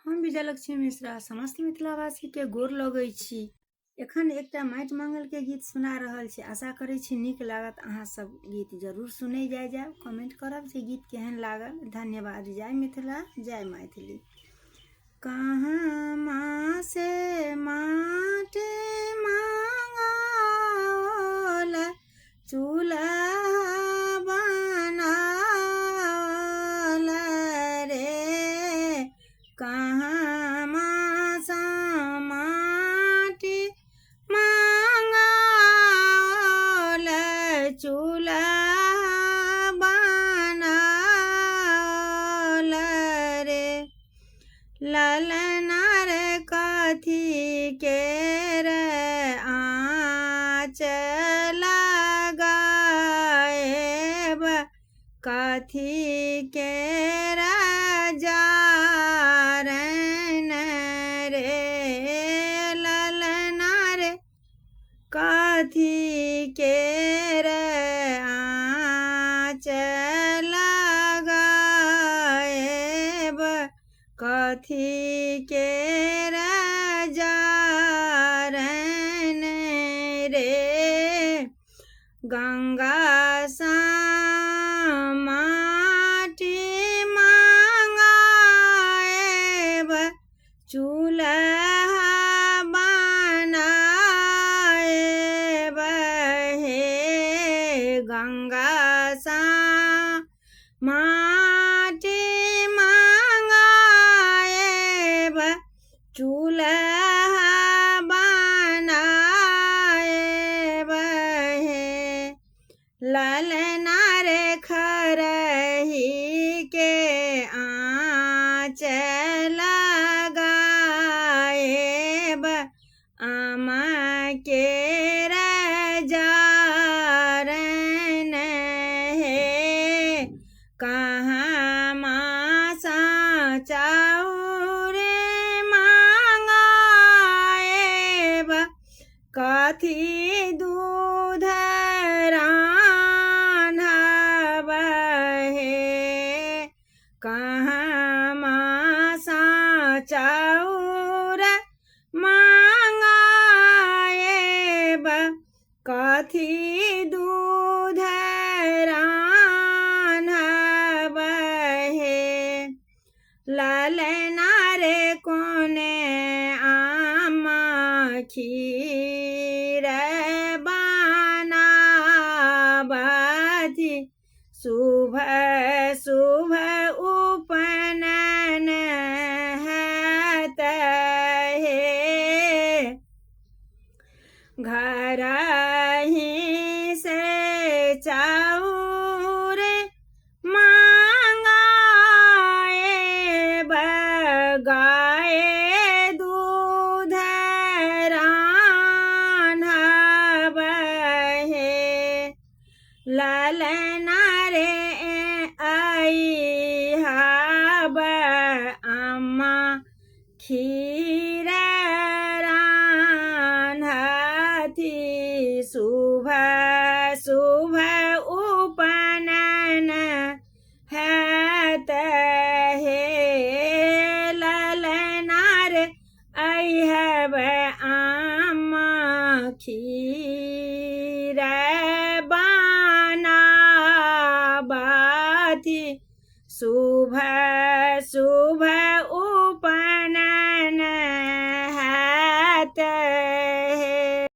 हम विजयलक्ष्मी मिश्रा समस्त मिथिलावासी के गोर लगै छी। एखन एकटा माटि मंगल के गीत सुना रहल छी। आशा करै छी नीक लागत। अहाँ सब गीत जरूर सुनै जायब, कमेंट करब जे गीत केहन लागल। धन्यवाद। जय मिथिला, जय मैथिली। कहाँ माँ से माटी मांगल चूल्हा बनावल रे, कहाँ माँ सा माटी मांगल चूल्हा बनावल रे। ललना रे कथी के रे आँच लगाएब, कथी के जारन रे। ललना रे कथी के आँच लगाएब, कथी के जारन रे। गंगा सा माटी मांगाएब, चूल्हा बनाएब हे। गंगा सा माटी मांगाएब, चूल्हा बनाएब हे। ललना रे खरही के आँच लगाएब, आमा के जारन हे। कहाँ मासा चाउर मांगाएब, कथी दूध रान्हब हे। कहाँ मासा चाउर मांगाएब, कथी दूध रान्हब हे। ललना रे कोने आमा खीर बनाबथि, शुभ शुभ उपनयन हैत हे। घर ही से चाउर मांगाएब, गाय दूध रान्हब हे। ललना रे अइहब, अम्मा खीर